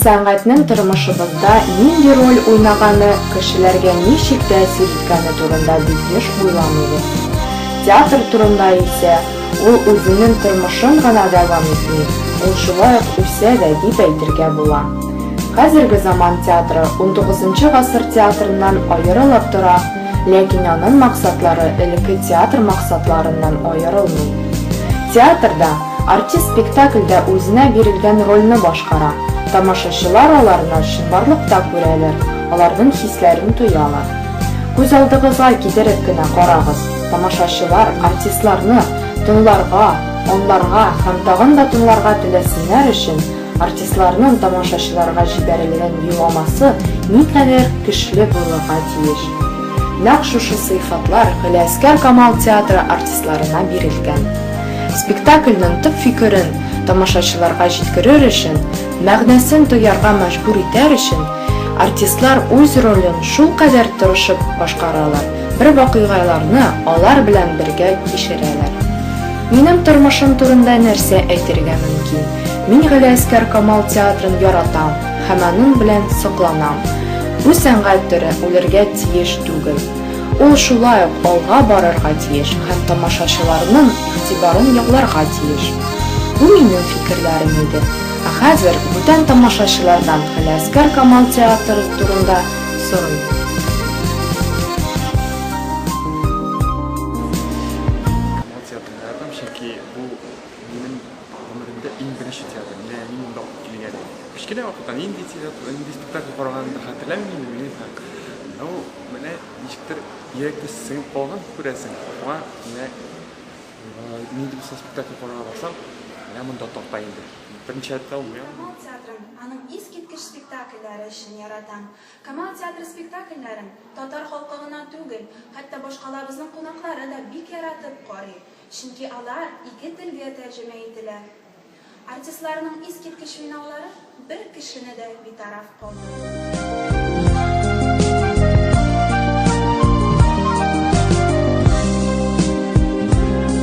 Сәнгатьнең тормышыбызда нинди роль уйнаганы, кешеләргә ничек тәэсир иткәне турында бик еш уйламыйбыз. Театр турында исә ул үзенең тормышын гына дәвам итми, ул шулай ук үсә дә дип әйтергә була. Хәзерге заман театры 19 гасыр театрыннан аерылып тора, ләкин аның максатлары элекке театр максатларыннан аерылмый. Театрда артист спектакльдә үзенә бирелгән рольне башкара. Тамашачылар аларны чынбарлыкта күрәләр, аларның хисләрен тоялар. Күз алдыгызга китереп кенә карагыз. Тамашачылар артистларны тыңларга, аңларга һәм тагын да тыңларга теләсеннәр өчен артистларның тамашачыларга җибәрелгән юлламасы никадәр көчле булырга тиеш. Нәкъ шушы сыйфатлар Галиәскәр Камал театры артистларына бирелгән. Спектакльнең төп фикерен тамашачыларга җиткерер өчен, мәгънәсен тоярга мәҗбүр итәр өчен, артистлар үз ролен шул кадәр тырышып башкаралар, бер вакыйгаларны алар белән бергә кичерәләр. Минем тормышым турында нәрсә әйтергә мөмкин? Мин Галиәскәр Камал театрын яратам һәм аның белән сокланам. Бу сәнгать төре үләргә тиеш түгел. Ул шулай ук алга барырга тиеш һәм тамашачыларның игътибарын якларга тиеш. Бу минем фикерләрем иде. Хәзер бүтән тамашачылардан Галиәскәр Камал театры турында сорыйм. Камал театрын яратам, чөнки бу минем гомеремдә иң беренче театр. Мин монда килгән. Кичкенә вакыттан инди театр, инди спектакль караганды хәтерләмим мин. Менә ничектер йөрәккә сеңеп калган күрәсең. Нинди бу спектакль карарга барсам, менә монда тапта инде. Беренче Камал театрын аның искиткеч спектакльләре өчен яратам. Камал театры спектакльләрен татар халкы гына түгел, хәтта башкаларыбызның кунаклары да бик яратып карый, чөнки алар ике телгә тәрҗемә ителә. Артистларның искиткеч минаулары бер кешене дә битараф калдырмый.